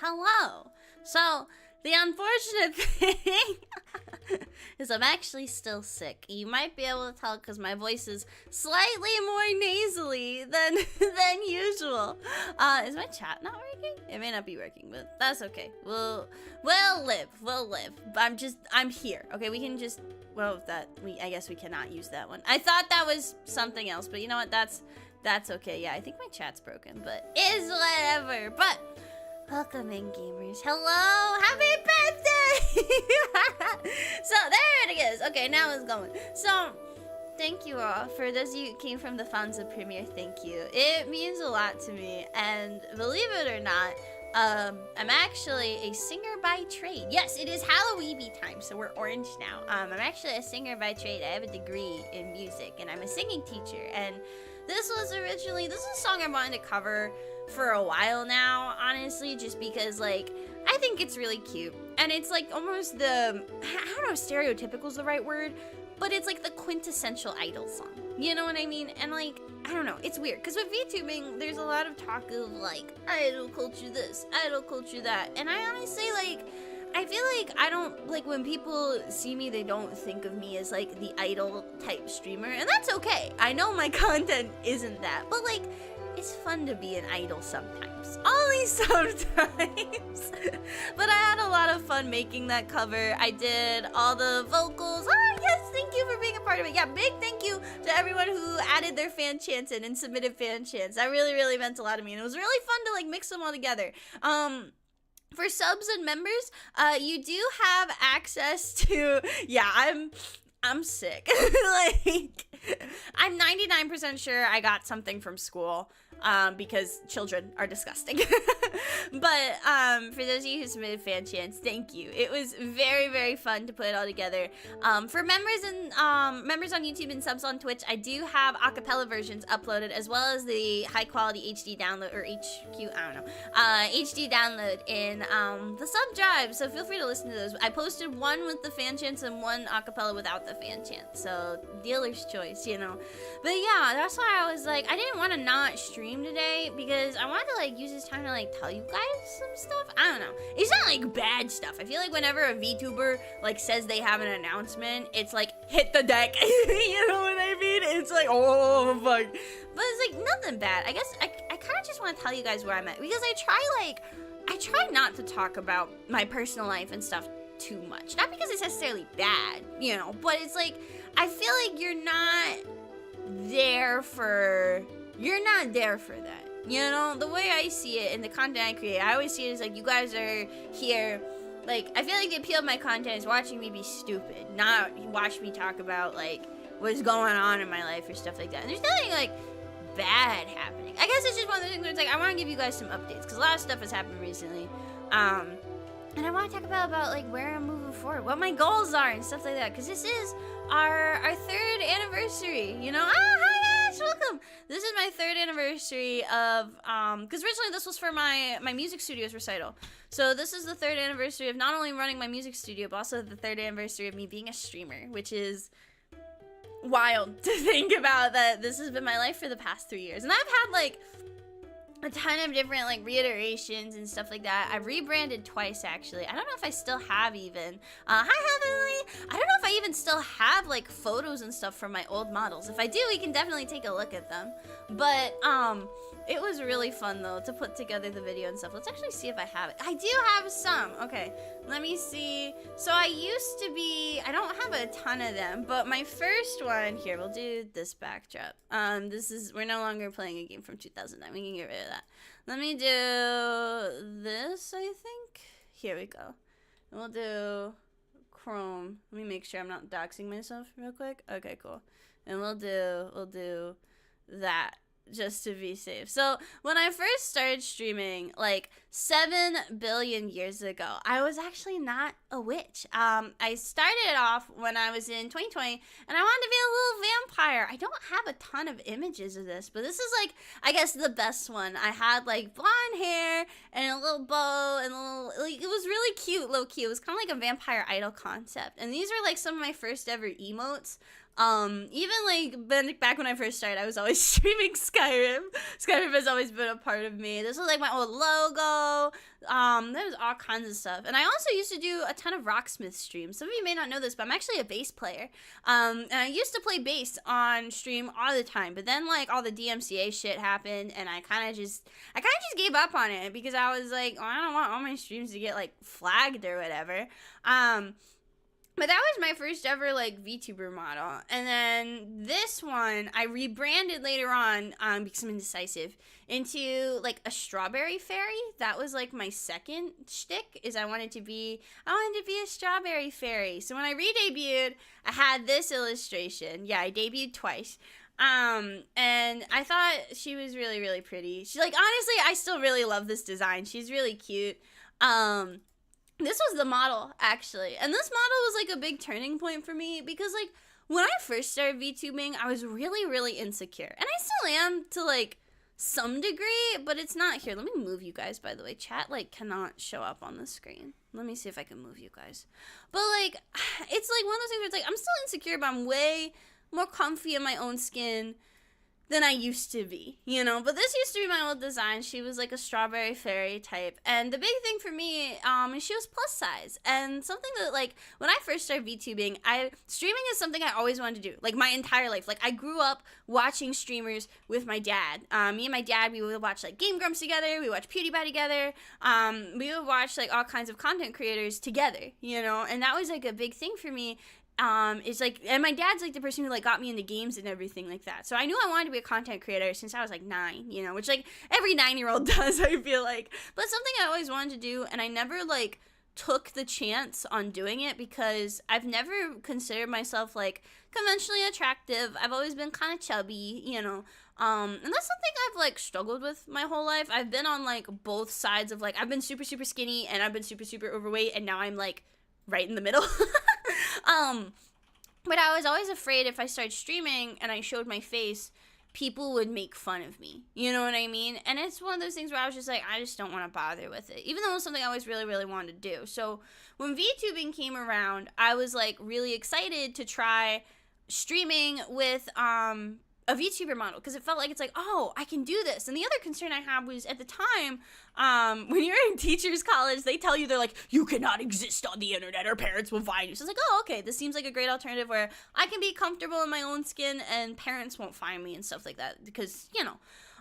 hello. So, the unfortunate thing is I'm actually still sick. You might be able to tell because my voice is slightly more nasally than usual. Is my chat not working? It may not be working, but that's okay. We'll live. I'm here. Okay, we can just, I guess we cannot use that one. I thought that was something else, but you know what? That's okay. Yeah, I think my chat's broken, but is whatever. But welcome in, gamers. Hello, happy birthday! So there it is. Okay, now it's going. So thank you all. For those of you who came from the Fansa premiere, thank you. It means a lot to me, and believe it or not, I'm actually a singer by trade. Yes, it is Halloween time, so we're orange now. I'm actually a singer by trade. I have a degree in music, and I'm a singing teacher. And this is a song I wanted to cover for a while now, honestly, just because, like, I think it's really cute. And it's, like, almost I don't know if stereotypical is the right word, but it's, like, the quintessential idol song. You know what I mean? And, like, I don't know, it's weird, because with VTubing, there's a lot of talk of, like, idol culture this, idol culture that, and I honestly, like, I feel like I don't, like, when people see me, they don't think of me as, like, the idol type streamer, and that's okay. I know my content isn't that, but, like, it's fun to be an idol sometimes. Only sometimes. But I had a lot of fun making that cover. I did all the vocals. Ah, yes, thank you for being a part of it. Yeah, big thank you to everyone who added their fan chants in and submitted fan chants. That really, really meant a lot to me. And it was really fun to, like, mix them all together. For subs and members, you do have access to, yeah, I'm sick. Like, I'm 99% sure I got something from school, because children are disgusting. But, for those of you who submitted fan chants, thank you. It was very, very fun to put it all together. For members on YouTube and subs on Twitch, I do have acapella versions uploaded, as well as the high quality HD download, or HQ, I don't know, HD download in, the sub drive, so feel free to listen to those. I posted one with the fan chants and one acapella without the fan chants, so dealer's choice, you know. But yeah, that's why I was like, I didn't want to not stream today, because I wanted to, like, use this time to, like, tell you guys some stuff. I don't know. It's not, like, bad stuff. I feel like whenever a VTuber, like, says they have an announcement, it's like, hit the deck. You know what I mean? It's like, oh, fuck. But it's, like, nothing bad. I guess I kind of just want to tell you guys where I'm at, because I try not to talk about my personal life and stuff too much. Not because it's necessarily bad, you know, but it's like, I feel like you're not there for that. You know, the way I see it in the content I create, I always see it as, like, you guys are here. Like, I feel like the appeal of my content is watching me be stupid, not watch me talk about, like, what's going on in my life or stuff like that. And there's nothing, like, bad happening. I guess it's just one of the things where it's like, I want to give you guys some updates, because a lot of stuff has happened recently. And I want to talk about, like, where I'm moving forward, what my goals are and stuff like that, because this is our 3rd anniversary, you know? Hi guys, welcome! This is my 3rd anniversary of, because originally this was for my music studio's recital. So this is the 3rd anniversary of not only running my music studio, but also the 3rd anniversary of me being a streamer, which is wild to think about, that this has been my life for the past 3 years. And I've had, like, a ton of different, like, reiterations and stuff like that. I've rebranded twice, actually. I don't know if I still have even. Hi, Heavenly! I don't know if I even still have, like, photos and stuff from my old models. If I do, we can definitely take a look at them. But, it was really fun, though, to put together the video and stuff. Let's actually see if I have it. I do have some. Okay, let me see. So I don't have a ton of them, but my first one, here, we'll do this backdrop. We're no longer playing a game from 2009. We can get rid of that. Let me do this, I think. Here we go. And we'll do Chrome. Let me make sure I'm not doxing myself real quick. Okay, cool. And we'll do that, just to be safe. So when I first started streaming, like 7 billion years ago, I was actually not a witch. I started off when I was in 2020, and I wanted to be a little vampire. I don't have a ton of images of this, but this is, like, I guess the best one. I had, like, blonde hair and a little bow and a little, like, it was really cute, low key. It was kind of like a vampire idol concept. And these are, like, some of my first ever emotes. Even like back when I first started, I was always streaming Skyrim. Skyrim has always been a part of me. This was like my old logo. There was all kinds of stuff. And I also used to do a ton of Rocksmith streams. Some of you may not know this, but I'm actually a bass player. And I used to play bass on stream all the time. But then like all the DMCA shit happened, and I kind of just gave up on it because I was like, oh, I don't want all my streams to get like flagged or whatever. But that was my first ever, like, VTuber model. And then this one, I rebranded later on, because I'm indecisive, into, like, a strawberry fairy. That was, like, my second shtick, is I wanted to be a strawberry fairy. So when I re-debuted, I had this illustration. Yeah, I debuted twice. And I thought she was really, really pretty. She, like, honestly, I still really love this design. She's really cute. This was the model, actually. And this model was, like, a big turning point for me because, like, when I first started VTubing, I was really, really insecure. And I still am to, like, some degree, but it's not here. Let me move you guys, by the way. Chat, like, cannot show up on the screen. Let me see if I can move you guys. But, like, it's, like, one of those things where it's, like, I'm still insecure, but I'm way more comfy in my own skin than I used to be, you know? But this used to be my old design. She was like a strawberry fairy type. And the big thing for me, is she was plus size. And something that, like, when I first started VTubing, streaming is something I always wanted to do, like, my entire life. Like, I grew up watching streamers with my dad. Me and my dad, we would watch, like, Game Grumps together. We would watch PewDiePie together. We would watch, like, all kinds of content creators together, you know? And that was, like, a big thing for me. It's like, and my dad's like the person who like got me into games and everything like that. So I knew I wanted to be a content creator since I was like 9, you know, which like every 9-year-old does, I feel like. But something I always wanted to do, and I never like took the chance on doing it because I've never considered myself like conventionally attractive. I've always been kind of chubby, you know. And that's something I've like struggled with my whole life. I've been on like both sides of like, I've been super, super skinny and I've been super, super overweight, and now I'm like right in the middle. But I was always afraid if I started streaming and I showed my face, people would make fun of me. You know what I mean? And it's one of those things where I was just like, I just don't want to bother with it, even though it was something I always really, really wanted to do. So when VTubing came around, I was like really excited to try streaming with, a VTuber model, because it felt like it's like, oh, I can do this. And the other concern I had was at the time, when you're in teachers college, they tell you, they're like, you cannot exist on the internet or parents will find you. So it's like, oh, okay, this seems like a great alternative where I can be comfortable in my own skin and parents won't find me and stuff like that because, you know.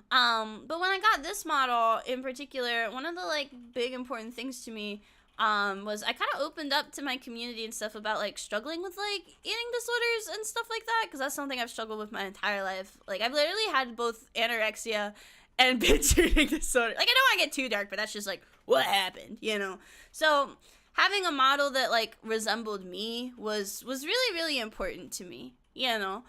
But when I got this model in particular, one of the like big important things to me was I kind of opened up to my community and stuff about like struggling with like eating disorders and stuff like that, because that's something I've struggled with my entire life. Like I've literally had both anorexia and binge eating disorder. Like I don't want to get too dark, but that's just like what happened, you know. So having a model that like resembled me was really, really important to me, you know.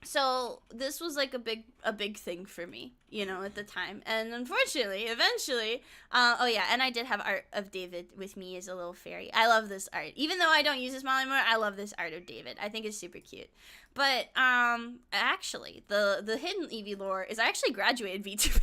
So this was like a big thing for me, you know, at the time. And unfortunately, eventually, oh yeah, and I did have art of David with me as a little fairy. I love this art. Even though I don't use this model anymore, I love this art of David. I think it's super cute. But actually, the hidden Eevee lore is I actually graduated VTubing.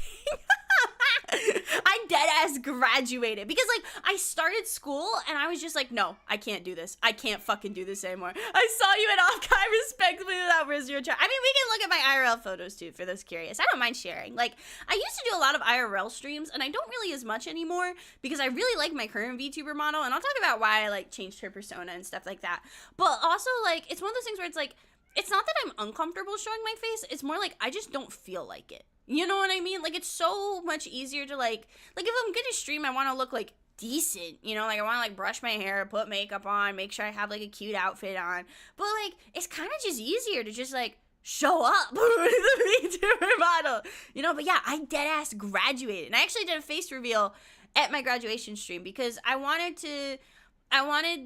I deadass graduated because like I started school and I was just like, no, I can't do this. I can't fucking do this anymore. I saw you in Archive respectfully that was your child. I mean, we can look at my IRL photos too for those curious. I don't mind sharing. Like I used to do a lot of IRL streams and I don't really as much anymore because I really like my current VTuber model, and I'll talk about why I like changed her persona and stuff like that. But also like it's one of those things where it's like, it's not that I'm uncomfortable showing my face. It's more like I just don't feel like it. You know what I mean? Like, it's so much easier to, like if I'm gonna stream, I want to look, like, decent, you know? Like, I want to, like, brush my hair, put makeup on, make sure I have, like, a cute outfit on. But, like, it's kind of just easier to just, like, show up with the VTuber model. You know? But, yeah, I deadass graduated. And I actually did a face reveal at my graduation stream because I wanted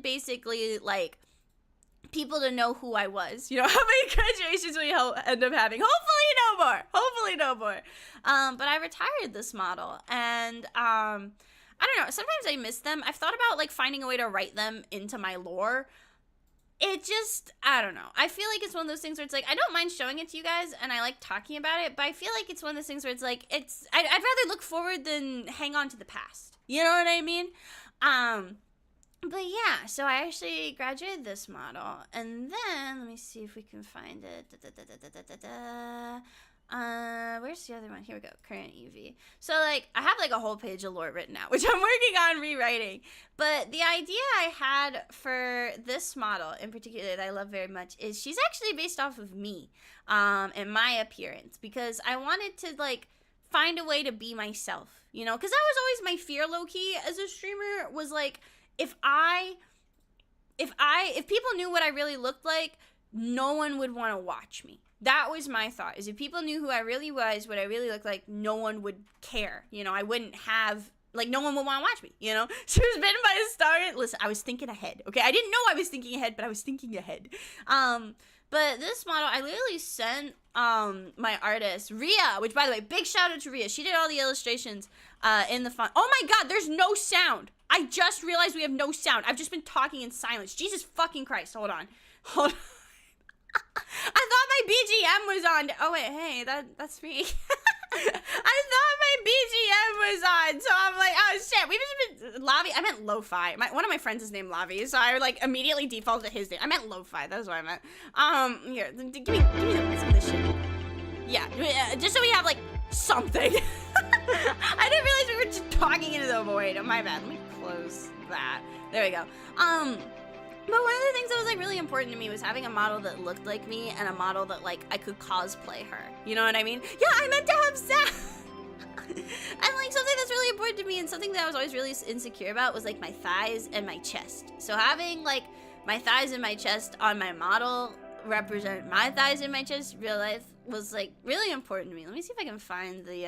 basically, like, people to know who I was. You know, how many graduations will you end up having? Hopefully no more. But I retired this model, and I don't know, sometimes I miss them. I've thought about like finding a way to write them into my lore. It just, I don't know. I feel like it's one of those things where it's like, I don't mind showing it to you guys and I like talking about it, but I feel like it's one of those things where it's like, I'd rather look forward than hang on to the past. You know what I mean? But yeah, so I actually graduated this model, and then let me see if we can find it. Where's the other one? Here we go. Current UV. So like, I have like a whole page of lore written out, which I'm working on rewriting. But the idea I had for this model in particular that I love very much is she's actually based off of me, and my appearance, because I wanted to like find a way to be myself, you know, because that was always my fear, low key, as a streamer, was like, if people knew what I really looked like, no one would want to watch me. That was my thought, is if people knew who I really was, what I really looked like, no one would care. You know, I wouldn't have, like, no one would want to watch me, you know? She was bitten by a star. Listen, I was thinking ahead, okay? I didn't know I was thinking ahead, but I was thinking ahead. But this model, I literally sent my artist, Rhea, which, by the way, big shout out to Rhea. She did all the illustrations in the font. Oh my god, there's no sound. I just realized we have no sound. I've just been talking in silence. Jesus fucking Christ. Hold on. I thought my BGM was on. Oh wait, hey, that's me. I thought my BGM was on, so I'm like, oh shit. We've just been Lavi. I meant lo-fi. One of my friends is named Lavi, so I like immediately defaulted to his name. I meant lo-fi. That's what I meant. Here, give me some of this shit. Yeah, just so we have like something. I didn't realize we were just talking into the void. Oh, my bad. Let me close that. There we go. But one of the things that was like really important to me was having a model that looked like me and a model that like I could cosplay her. You know what I mean? Yeah, I meant to have sound. And like something that's really important to me and something that I was always really insecure about was like my thighs and my chest. So having like my thighs and my chest on my model represent my thighs and my chest real life was like really important to me. Let me see if I can find the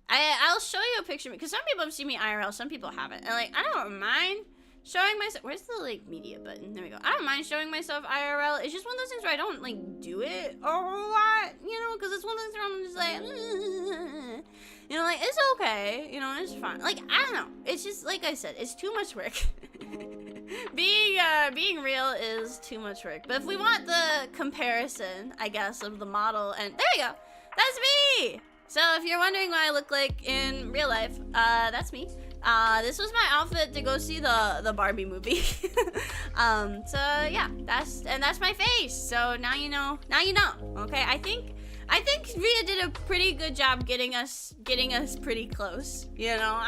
I'll show you a picture because some people have seen me IRL, some people haven't. And like I don't mind showing myself. Where's the like media button? There we go. I don't mind showing myself IRL. It's just one of those things where I don't like do it a whole lot, you know, because it's one of those things where I'm just like, you know, like it's okay, you know, it's fine. Like I don't know. It's just like I said, it's too much work. Being real is too much work. But if we want the comparison, I guess, of the model, and there you go. That's me. So if you're wondering what I look like in real life, that's me. This was my outfit to go see the Barbie movie. So yeah, that's my face. So now you know, okay? I think Rhea did a pretty good job getting us pretty close. You know,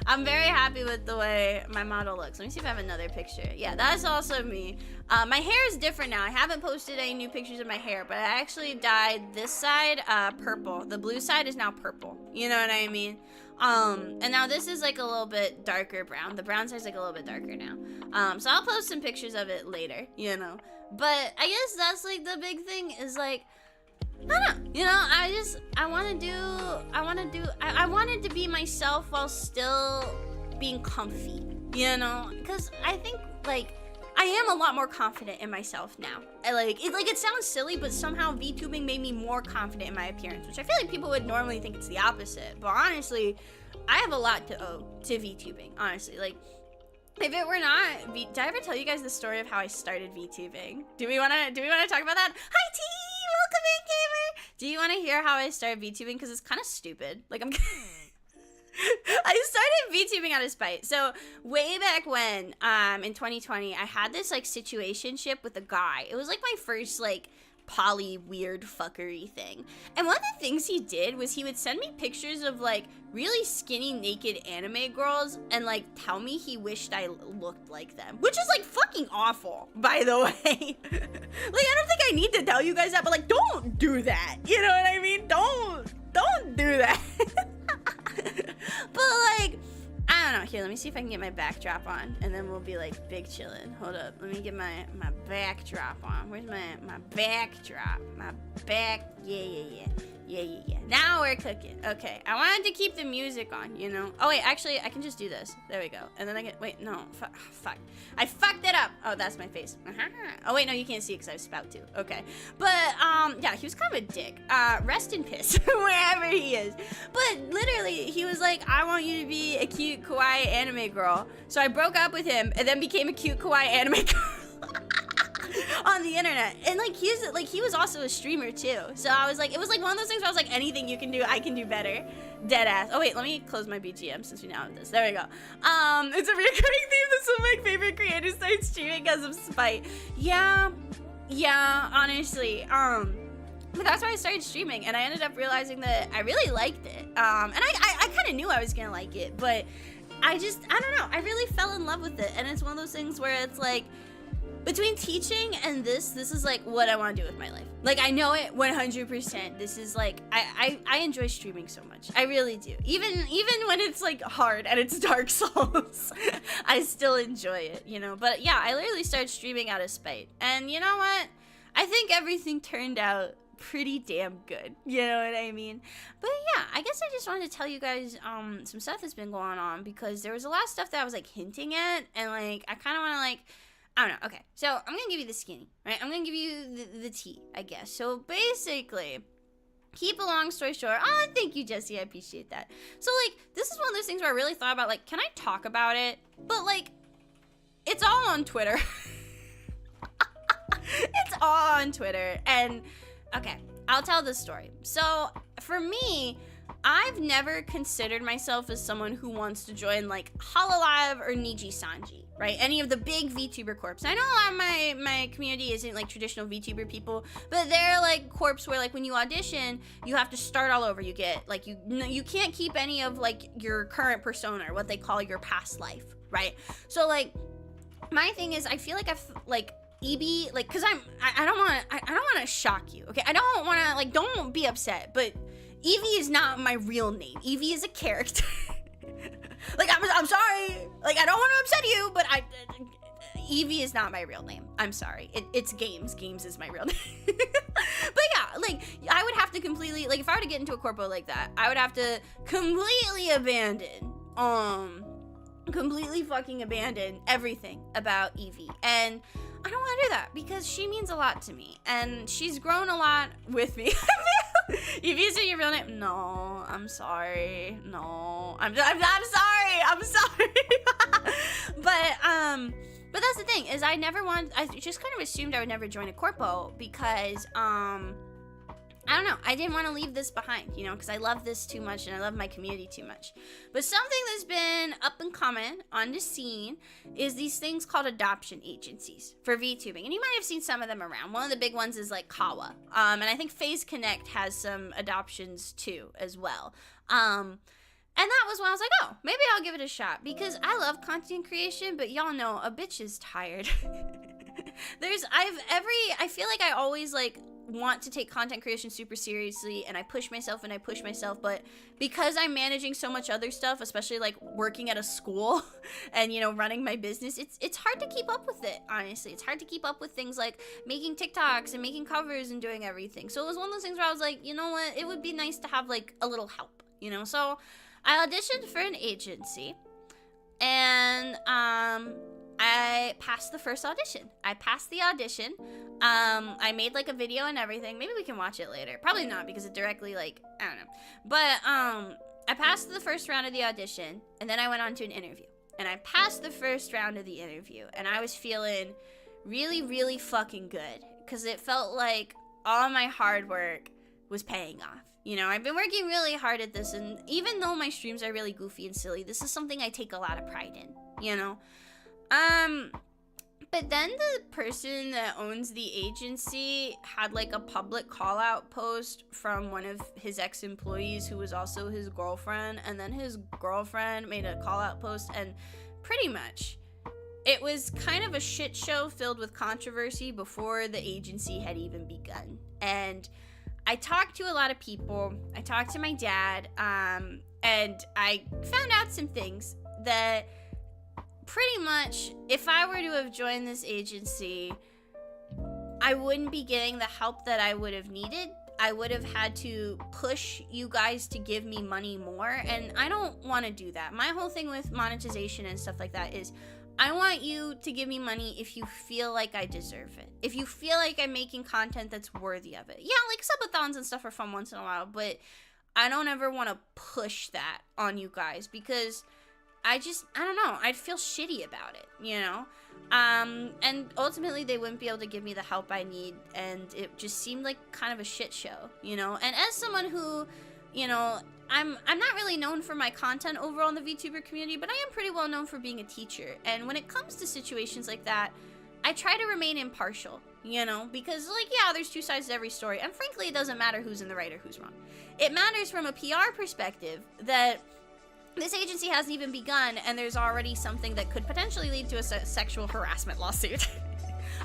I'm very happy with the way my model looks. Let me see if I have another picture. Yeah, that's also me. My hair is different now. I haven't posted any new pictures of my hair, but I actually dyed this side purple. The blue side is now purple. You know what I mean? And now this is like a little bit darker brown. The brown side's like a little bit darker now. So I'll post some pictures of it later, you know. But I guess that's like the big thing is like, I don't know, you know, I wanted to be myself while still being comfy, you know, because I think like I am a lot more confident in myself now. It sounds silly, but somehow VTubing made me more confident in my appearance, which I feel like people would normally think it's the opposite. But honestly, I have a lot to owe to VTubing, honestly. Like, if it were not, did I ever tell you guys the story of how I started VTubing? Do we wanna talk about that? Hi T, welcome in, gamer. Do you wanna hear how I started VTubing? Because it's kind of stupid. Like I started VTubing out of spite. So way back when, in 2020, I had this like situationship with a guy. It was like my first like poly weird fuckery thing. And one of the things he did was he would send me pictures of like really skinny naked anime girls and like tell me he wished I looked like them, which is like fucking awful, by the way. Like I don't think I need to tell you guys that, but like don't do that. You know what I mean? Don't do that. But like I don't know. Here, let me see if I can get my backdrop on, and then we'll be like big chillin'. Hold up, let me get my backdrop on. Where's my backdrop? My back, yeah. Now we're cooking. Okay, I wanted to keep the music on, you know. Oh wait, actually, I can just do this. There we go. And then I get, wait, no, fuck. I fucked it up. Oh, that's my face. Oh wait, no, you can't see it because I have spout too. Okay, but yeah, he was kind of a dick. Rest in piss wherever he is. But literally, he was like, I want you to be a cute kawaii anime girl. So I broke up with him and then became a cute kawaii anime girl. On the internet. And like he was also a streamer too, so I was like, it was like one of those things where I was like, anything you can do I can do better. Dead ass. Oh wait, let me close my BGM since we now have this. There we go. It's a recurring theme that some of my favorite creators start streaming because of spite. Yeah, honestly. But that's why I started streaming, and I ended up realizing that I really liked it. And I kind of knew I was gonna like it, but I don't know. I really fell in love with it, and it's one of those things where it's like, between teaching and this is like what I want to do with my life. Like, I know it 100%. This is like, I enjoy streaming so much. I really do. Even when it's like hard and it's Dark Souls, I still enjoy it, you know? But yeah, I literally started streaming out of spite. And you know what? I think everything turned out pretty damn good. You know what I mean? But yeah, I guess I just wanted to tell you guys some stuff that's been going on, because there was a lot of stuff that I was like hinting at, and like I kind of want to like, I don't know. Okay, so I'm going to give you the skinny, right? I'm going to give you the tea, I guess. So basically, keep a long story short. Oh, thank you, Jesse. I appreciate that. So, like, this is one of those things where I really thought about, like, can I talk about it? But, like, it's all on Twitter. It's all on Twitter. And, okay, I'll tell this story. So, for me, I've never considered myself as someone who wants to join, like, Hololive or Niji Sanji. Right? Any of the big VTuber corps. I know a lot of my community isn't like traditional VTuber people, but they're like corps where like when you audition, you have to start all over. You get like, you can't keep any of like your current persona, or what they call your past life, right? So like, my thing is, I feel like I've like EB, like, cause I don't want to shock you, okay? I don't want to like, don't be upset, but Evie is not my real name. Evie is a character. Like, I'm sorry. Like, I don't want to upset you, but Evie is not my real name. I'm sorry. It's Games. Games is my real name. But yeah, like, I would have to completely, like, if I were to get into a corpo like that, I would have to completely fucking abandon everything about Evie. And I don't want to do that, because she means a lot to me, and she's grown a lot with me. Evie, is it your real name? No, I'm sorry. No, I'm sorry. I'm sorry. But that's the thing, is I just kind of assumed I would never join a corpo, because I don't know, I didn't want to leave this behind, you know, because I love this too much and I love my community too much. But something that's been up and coming on the scene is these things called adoption agencies for VTubing. And you might have seen some of them around. One of the big ones is like Kawa. And I think Phase Connect has some adoptions too as well. And that was when I was like, oh, maybe I'll give it a shot, because I love content creation, but y'all know a bitch is tired. I feel like I always like want to take content creation super seriously, and I push myself, but because I'm managing so much other stuff, especially like working at a school and, you know, running my business, it's hard to keep up with it, honestly. It's hard to keep up with things like making TikToks and making covers and doing everything. So it was one of those things where I was like, you know what, it would be nice to have like a little help, you know? So I auditioned for an agency, and I passed the first audition. I passed the audition. I made like a video and everything. Maybe we can watch it later. Probably not, because it directly like, I don't know. But I passed the first round of the audition, and then I went on to an interview. And I passed the first round of the interview, and I was feeling really, really fucking good, because it felt like all my hard work was paying off. You know, I've been working really hard at this, and even though my streams are really goofy and silly, this is something I take a lot of pride in, you know? But then the person that owns the agency had like a public call out post from one of his ex-employees who was also his girlfriend, and then his girlfriend made a call out post, and pretty much it was kind of a shit show filled with controversy before the agency had even begun. And I talked to a lot of people. I talked to my dad, and I found out some things that pretty much, if I were to have joined this agency, I wouldn't be getting the help that I would have needed. I would have had to push you guys to give me money more, and I don't want to do that. My whole thing with monetization and stuff like that is, I want you to give me money if you feel like I deserve it. If you feel like I'm making content that's worthy of it. Yeah, like subathons and stuff are fun once in a while, but I don't ever want to push that on you guys, because I don't know, I'd feel shitty about it, you know? And ultimately they wouldn't be able to give me the help I need, and it just seemed like kind of a shit show, you know? And as someone who, you know, I'm not really known for my content overall in the VTuber community, but I am pretty well known for being a teacher. And when it comes to situations like that, I try to remain impartial, you know, because, like, yeah, there's two sides to every story. And frankly, it doesn't matter who's in the right or who's wrong. It matters from a PR perspective that this agency hasn't even begun, and there's already something that could potentially lead to a sexual harassment lawsuit.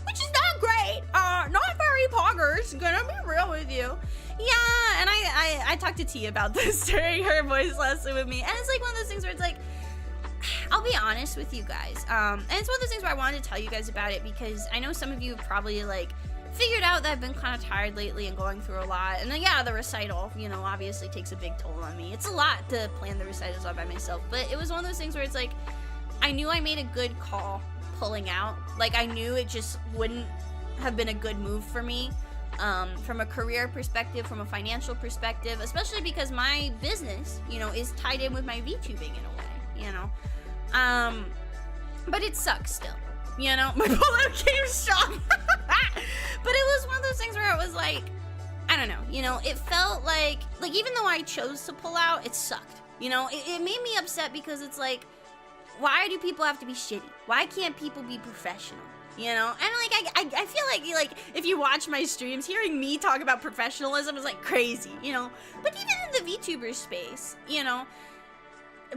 Which is not great. Not very poggers, gonna be real with you. Yeah, and I talked to T about this during her voice lesson with me, and it's like one of those things where it's like, I'll be honest with you guys, and it's one of those things where I wanted to tell you guys about it because I know some of you have probably, like, figured out that I've been kind of tired lately and going through a lot, and then, yeah, the recital, you know, obviously takes a big toll on me. It's a lot to plan the recitals all by myself, but it was one of those things where it's like, I knew I made a good call pulling out. Like, I knew it just wouldn't have been a good move for me, from a career perspective, from a financial perspective, especially because my business, you know, is tied in with my VTubing in a way, you know. But it sucks still, you know. My pullout came strong. But it was one of those things where it was like, I don't know, you know, it felt like even though I chose to pull out, it sucked, you know. It made me upset because it's like, why do people have to be shitty? Why can't people be professional? You know? And, like, I feel like, if you watch my streams, hearing me talk about professionalism is, like, crazy, you know? But even in the VTuber space, you know,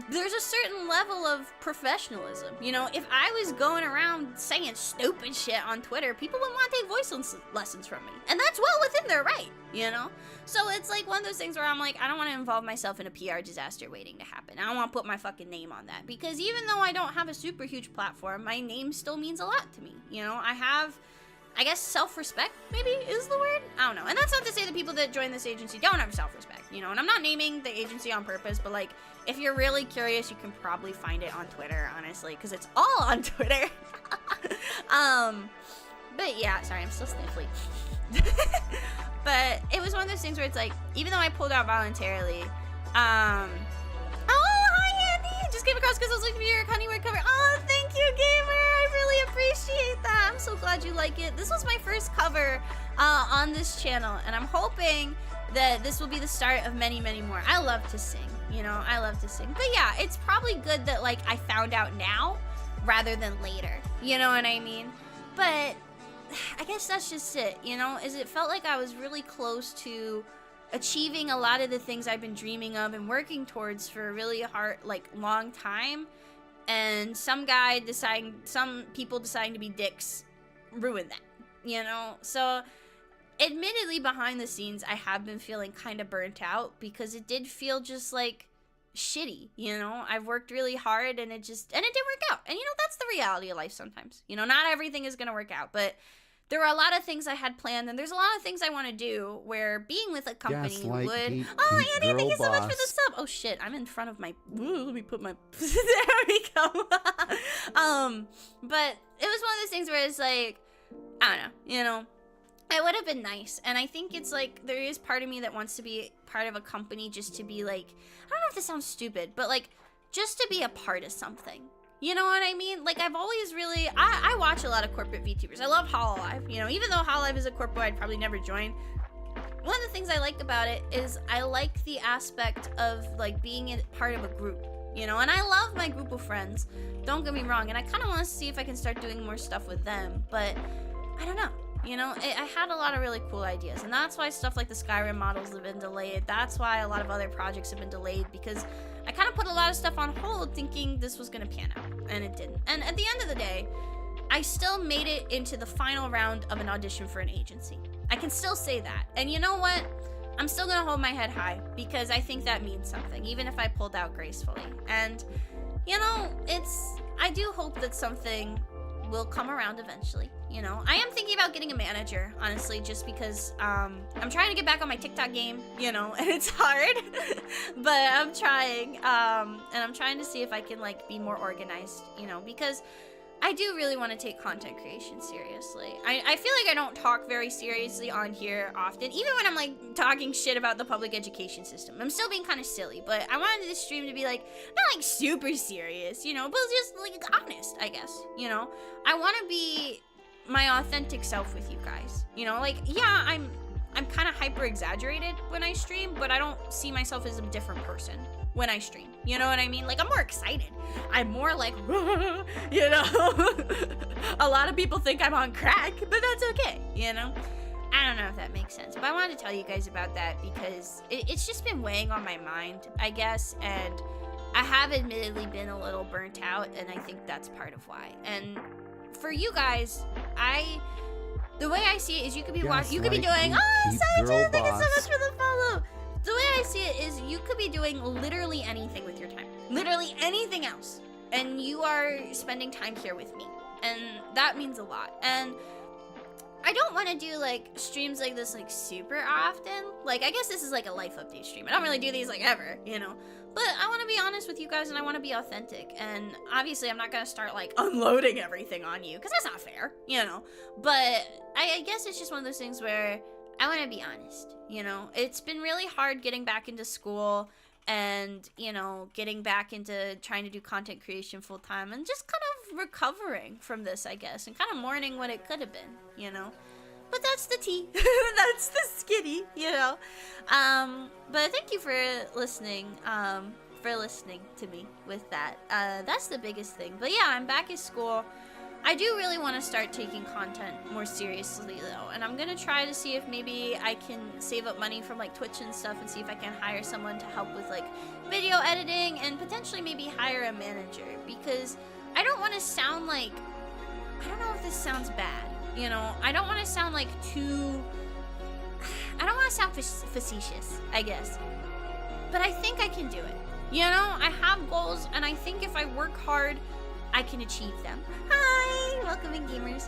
there's a certain level of professionalism. You know, if I was going around saying stupid shit on Twitter, people wouldn't want to take voice lessons from me. And that's well within their right, you know? So it's like one of those things where I'm like, I don't want to involve myself in a PR disaster waiting to happen. I don't want to put my fucking name on that. Because even though I don't have a super huge platform, my name still means a lot to me. You know, I have, I guess, self-respect, maybe, is the word? I don't know. And that's not to say that people that join this agency don't have self-respect, you know? And I'm not naming the agency on purpose, but, like, if you're really curious, you can probably find it on Twitter, honestly, because it's all on Twitter. But yeah, sorry, I'm still sniffly. But it was one of those things where it's like, even though I pulled out voluntarily, oh, hi, Andy! Just came across because I was looking for your Honeywood cover. Oh, thank you, gamer! I really appreciate that. I'm so glad you like it. This was my first cover on this channel, and I'm hoping that this will be the start of many, many more. I love to sing, you know, I love to sing. But yeah, it's probably good that, like, I found out now rather than later, you know what I mean? But I guess that's just it, you know, is it felt like I was really close to achieving a lot of the things I've been dreaming of and working towards for a really hard, like, long time. And some people deciding to be dicks ruined that, you know? So admittedly, behind the scenes, I have been feeling kind of burnt out because it did feel just like shitty, you know? I've worked really hard and it didn't work out. And, you know, that's the reality of life sometimes. You know, not everything is going to work out, but there were a lot of things I had planned, and there's a lot of things I want to do where being with a company would... Oh, Andy, thank you so much for the sub! Oh, shit, I'm in front of my... Ooh, let me put my... There we go! But it was one of those things where it's like, I don't know, you know, it would have been nice, and I think it's like, there is part of me that wants to be part of a company just to be like, I don't know if this sounds stupid, but like, just to be a part of something. You know what I mean? Like, I've always really... I watch a lot of corporate VTubers. I love Hololive. You know, even though Hololive is a corpo I'd probably never join, one of the things I like about it is I like the aspect of, like, being a part of a group. You know, and I love my group of friends. Don't get me wrong. And I kind of want to see if I can start doing more stuff with them. But I don't know. You know, I had a lot of really cool ideas. And that's why stuff like the Skyrim models have been delayed. That's why a lot of other projects have been delayed. Because I kind of put a lot of stuff on hold thinking this was going to pan out. And it didn't. And at the end of the day, I still made it into the final round of an audition for an agency. I can still say that. And you know what? I'm still going to hold my head high. Because I think that means something. Even if I pulled out gracefully. And, you know, I do hope that something will come around eventually. You know, I am thinking about getting a manager, honestly, just because I'm trying to get back on my TikTok game, you know, and it's hard, but I'm trying, and I'm trying to see if I can, like, be more organized, you know, because I do really want to take content creation seriously. I feel like I don't talk very seriously on here often, even when I'm, like, talking shit about the public education system. I'm still being kind of silly, but I wanted this stream to be, like, not, like, super serious, you know, but just, like, honest, I guess, you know? I want to be my authentic self with you guys, you know? Like, yeah, I'm kind of hyper exaggerated when I stream, but I don't see myself as a different person when I stream. You know what I mean? Like, I'm more excited. I'm more like, you know? A lot of people think I'm on crack, but that's okay, you know? I don't know if that makes sense, but I wanted to tell you guys about that because it's just been weighing on my mind, I guess, and I have admittedly been a little burnt out, and I think that's part of why. And for you guys, the way I see it is you could be watching, you could be doing, Science, thank you so much for the follow. The way I see it is you could be doing literally anything with your time, literally anything else, and you are spending time here with me, and that means a lot. And I don't want to do, like, streams like this, like, super often. Like, I guess this is, like, a life update stream. I don't really do these, like, ever, you know? But I want to be honest with you guys, and I want to be authentic. And obviously, I'm not going to start, like, unloading everything on you, because that's not fair, you know? But I guess it's just one of those things where I want to be honest, you know? It's been really hard getting back into school and, you know, getting back into trying to do content creation full time and just kind of recovering from this, I guess, and kind of mourning what it could have been, you know? But that's the tea. That's the skinny, you know? But thank you for listening to me with that. That's the biggest thing. But yeah, I'm back at school. I do really want to start taking content more seriously, though, and I'm gonna try to see if maybe I can save up money from, like, Twitch and stuff and see if I can hire someone to help with, like, video editing and potentially maybe hire a manager, because I don't want to sound like, I don't know if this sounds bad, you know? I don't want to sound like I don't want to sound facetious, I guess, but I think I can do it, you know? I have goals, and I think if I work hard, I can achieve them. Hi, welcome in, gamers.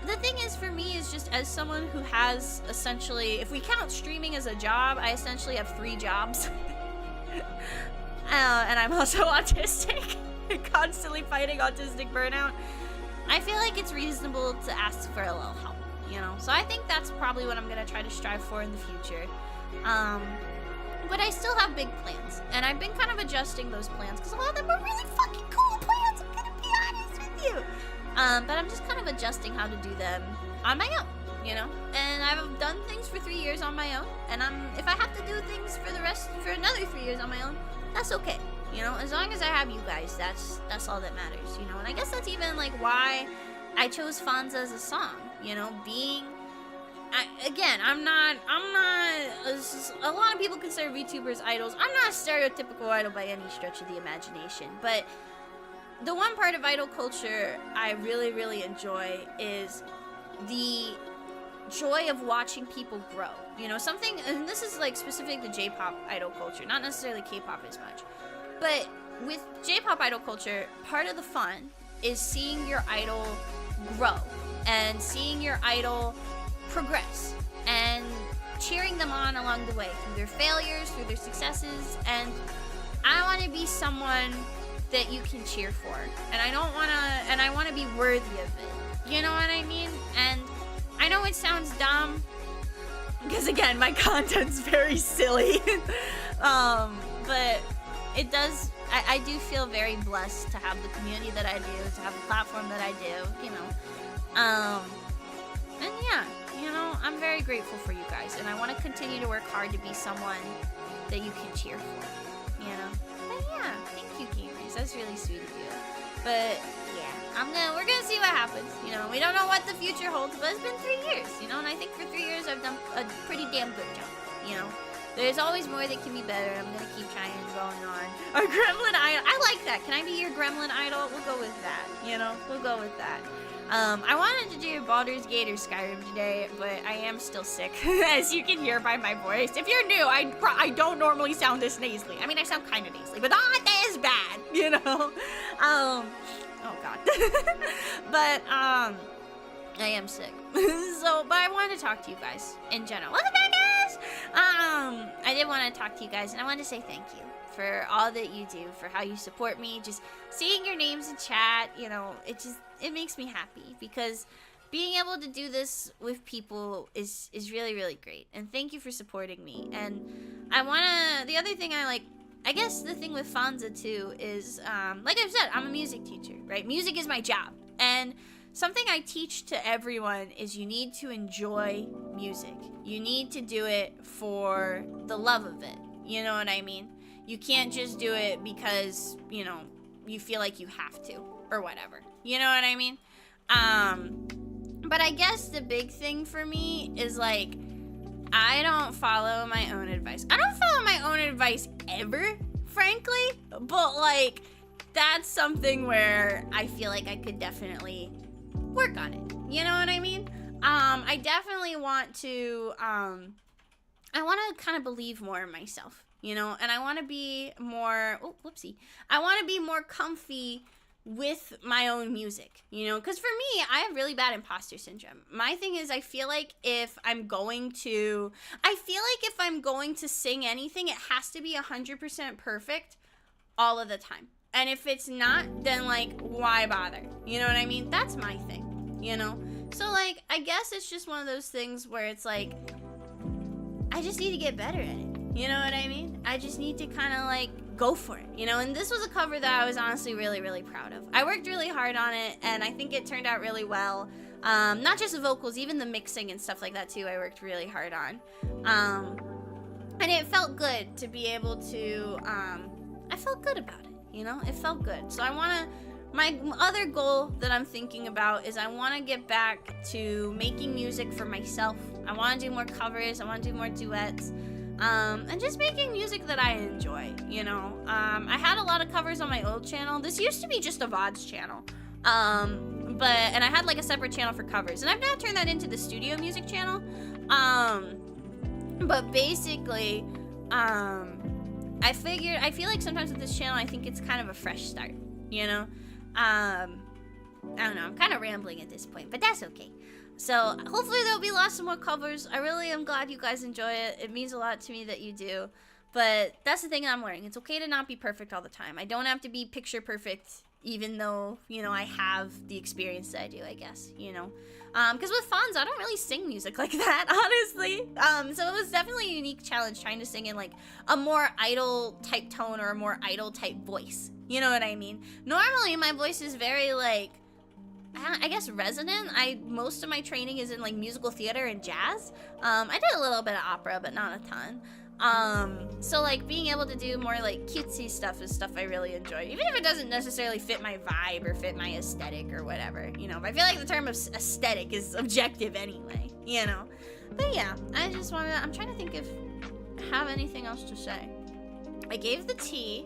The thing is, for me, is just as someone who has essentially, if we count streaming as a job, I essentially have 3 jobs. And I'm also autistic, constantly fighting autistic burnout. I feel like it's reasonable to ask for a little help, you know? So I think that's probably what I'm gonna try to strive for in the future. But I still have big plans, and I've been kind of adjusting those plans, because a lot of them are really fucking cool plans, I'm gonna be honest with you. But I'm just kind of adjusting how to do them on my own, you know? And I've done things for 3 years on my own, and if I have to do things for another 3 years on my own, that's okay. You know, as long as I have you guys, that's all that matters, you know? And I guess that's even, like, why I chose Fansa as a song, you know? I'm not, a lot of people consider VTubers idols. I'm not a stereotypical idol by any stretch of the imagination, but the one part of idol culture I really, really enjoy is the joy of watching people grow. You know, something, and this is, like, specific to J-pop idol culture, not necessarily K-pop as much, but with J-pop idol culture, part of the fun is seeing your idol grow and seeing your idol progress and cheering them on along the way through their failures, through their successes. And I want to be someone that you can cheer for, and I want to be worthy of it, you know what I mean? And I know it sounds dumb because, again, my content's very silly. But it does, I do feel very blessed to have the community that I do, to have the platform that I do, you know. And yeah, you know, I'm very grateful for you guys, and I want to continue to work hard to be someone that you can cheer for, you know. But yeah, thank you, gamers. That's really sweet of you. But yeah, we're gonna see what happens. You know, we don't know what the future holds, but it's been 3 years, you know, and I think for 3 years I've done a pretty damn good job, you know. There's always more that can be better. I'm gonna keep trying and going on. Our gremlin idol, I like that. Can I be your gremlin idol? We'll go with that, you know, we'll go with that. I wanted to do Baldur's Gate or Skyrim today, but I am still sick, as you can hear by my voice. If you're new, I don't normally sound this nasally. I mean, I sound kind of nasally, but not this bad, you know? Oh God. But, I am sick. But I wanted to talk to you guys in general. Welcome back, guys! I did want to talk to you guys, and I wanted to say thank you for all that you do, for how you support me. Just seeing your names in chat, you know, it makes me happy, because being able to do this with people is really, really great. And thank you for supporting me. And the other thing I guess the thing with Fansa too is, like I've said, I'm a music teacher, right? Music is my job. And something I teach to everyone is you need to enjoy music. You need to do it for the love of it. You know what I mean? You can't just do it because, you know, you feel like you have to or whatever. You know what I mean? But I guess the big thing for me is, like, I don't follow my own advice. I don't follow my own advice ever, frankly. But, like, that's something where I feel like I could definitely work on it. You know what I mean? I definitely want to, I want to kind of believe more in myself, you know? And I want to be more, I want to be more comfy with my own music, you know? Because for me, I have really bad imposter syndrome. My thing is, I feel like if I'm going to sing anything, it has to be 100% perfect all of the time. And if it's not, then, like, why bother? You know what I mean? That's my thing, you know? So, like, I guess it's just one of those things where it's like, I just need to get better at it. You know what I mean? I just need to kind of, like, go for it, you know? And this was a cover that I was honestly really, really proud of. I worked really hard on it, and I think it turned out really well. Not just the vocals, even the mixing and stuff like that, too, I worked really hard on. And it felt good to be able to, I felt good about it. You know, it felt good. So my other goal that I'm thinking about is I want to get back to making music for myself. I want to do more covers. I want to do more duets. And just making music that I enjoy, you know. I had a lot of covers on my old channel. This used to be just a VODs channel. And I had like a separate channel for covers. And I've now turned that into the studio music channel. But basically, I feel like sometimes with this channel, I think it's kind of a fresh start, you know? I don't know, I'm kind of rambling at this point, but that's okay. So, hopefully there'll be lots of more covers. I really am glad you guys enjoy it. It means a lot to me that you do. But that's the thing I'm learning. It's okay to not be perfect all the time. I don't have to be picture perfect, even though, you know, I have the experience that I do, I guess, you know? Because with Fansa, I don't really sing music like that, honestly. So it was definitely a unique challenge trying to sing in, like, a more idol type tone or a more idol type voice. You know what I mean? Normally, my voice is very, like, I guess resonant. Most of my training is in, like, musical theater and jazz. I did a little bit of opera, but not a ton. So, like, being able to do more, like, cutesy stuff is stuff I really enjoy. Even if it doesn't necessarily fit my vibe or fit my aesthetic or whatever, you know. But I feel like the term of aesthetic is objective anyway, you know. But yeah, I'm trying to think if I have anything else to say. I gave the tea.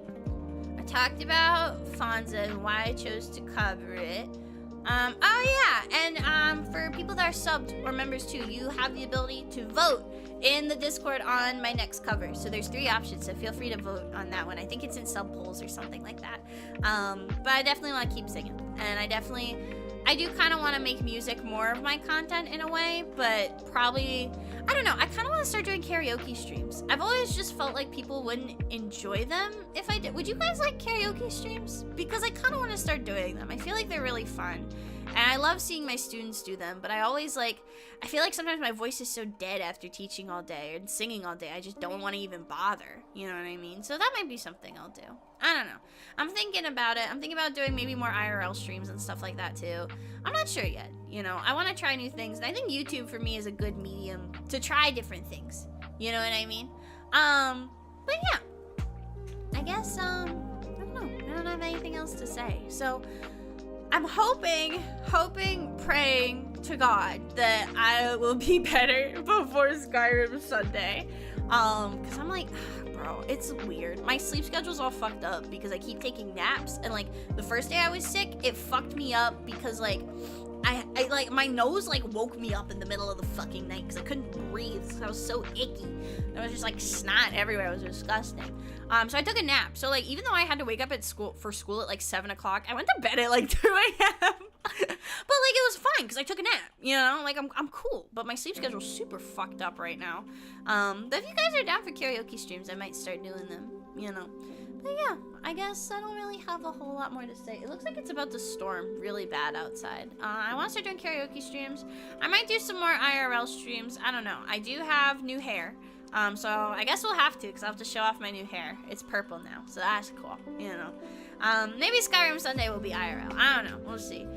I talked about Fansa and why I chose to cover it. Oh yeah, and for people that are subbed or members too, you have the ability to vote in the Discord on my next cover. So there's 3 options, so feel free to vote on that one. I think it's in sub polls or something like that. But I definitely want to keep singing, and I do kind of want to make music more of my content in a way, but probably, I don't know, I kind of want to start doing karaoke streams. I've always just felt like people wouldn't enjoy them if I did. Would you guys like karaoke streams? Because I kind of want to start doing them. I feel like they're really fun. And I love seeing my students do them, but I feel like sometimes my voice is so dead after teaching all day and singing all day, I just don't want to even bother, you know what I mean? So that might be something I'll do. I don't know. I'm thinking about it. I'm thinking about doing maybe more IRL streams and stuff like that too. I'm not sure yet, you know? I want to try new things, and I think YouTube for me is a good medium to try different things, you know what I mean? But yeah, I guess, I don't know. I don't have anything else to say. So, I'm hoping, praying to God that I will be better before Skyrim Sunday. Cause I'm like, bro, it's weird. My sleep schedule's all fucked up because I keep taking naps, and like the first day I was sick, it fucked me up because like I like my nose like woke me up in the middle of the fucking night because I couldn't breathe because I was so icky. There was just like snot everywhere. It was disgusting. So I took a nap. So like even though I had to wake up at school at like 7 o'clock, I went to bed at like 2 a.m. But like it was fine because I took a nap. You know, like I'm cool. But my sleep schedule's super fucked up right now. But if you guys are down for karaoke streams, I might start doing them. You know. But yeah, I guess I don't really have a whole lot more to say. It looks like it's about to storm really bad outside. I want to start doing karaoke streams. I might do some more IRL streams. I don't know. I do have new hair. So I guess we'll have to because I'll have to show off my new hair. It's purple now, so that's cool, you know. Maybe Skyrim Sunday will be IRL. I don't know. We'll see.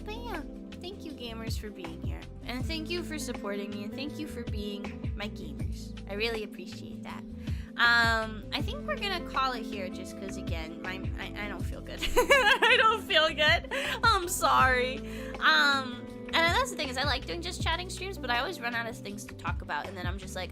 But yeah, thank you gamers for being here. And thank you for supporting me, and thank you for being my gamers. I really appreciate that. I think we're gonna call it here just because, again, I don't feel good. I don't feel good. I'm sorry. And that's the thing is I like doing just chatting streams, but I always run out of things to talk about, and then I'm just like,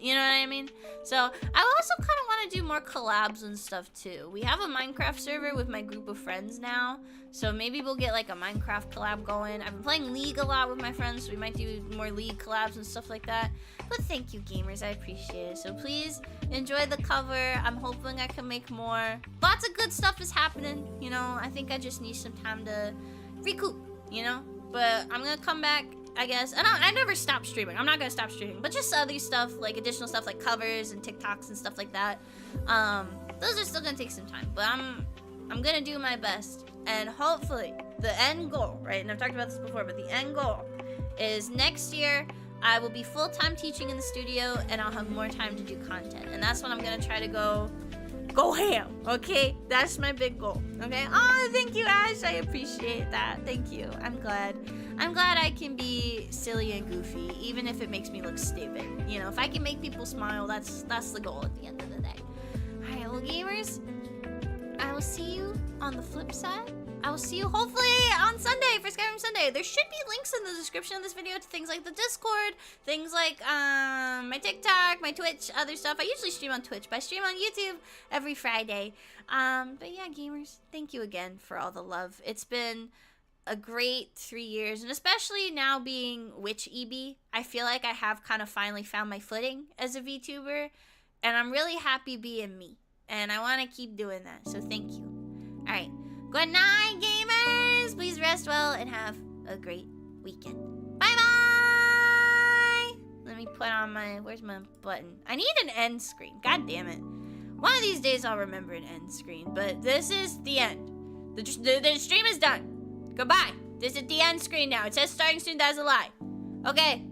you know what I mean? So I also kind of want to do more collabs and stuff too. We have a Minecraft server with my group of friends now, so maybe we'll get like a Minecraft collab going. I've been playing League a lot with my friends, so we might do more League collabs and stuff like that. But thank you, gamers, I appreciate it. So please enjoy the cover. I'm hoping I can make more. Lots of good stuff is happening, you know. I think I just need some time to recoup, you know. But I'm gonna come back, I guess. And I never stop streaming. I'm not gonna stop streaming, but just other stuff, like additional stuff like covers and TikToks and stuff like that. Those are still gonna take some time, but I'm gonna do my best. And hopefully the end goal, right? And I've talked about this before, but the end goal is next year I will be full-time teaching in the studio, and I'll have more time to do content. And that's when I'm gonna try to go ham, okay? That's my big goal, okay? Oh, thank you, Ash. I appreciate that. Thank you. I'm glad I can be silly and goofy, even if it makes me look stupid. You know, if I can make people smile, that's the goal at the end of the day. All right, well, gamers, I will see you on the flip side. I will see you hopefully on Sunday for Skyrim Sunday. There should be links in the description of this video to things like the Discord, things like my TikTok, my Twitch, other stuff. I usually stream on Twitch, but I stream on YouTube every Friday. But yeah, gamers, thank you again for all the love. It's been a great 3 years, and especially now being Witch EB, I feel like I have kind of finally found my footing as a VTuber, and I'm really happy being me, and I want to keep doing that, so thank you. All right. Good night, gamers! Please rest well and have a great weekend. Bye-bye! Let me put on my... Where's my button? I need an end screen. God damn it. One of these days I'll remember an end screen, but this is the end. The stream is done. Goodbye. This is the end screen now. It says starting soon, that's a lie. Okay.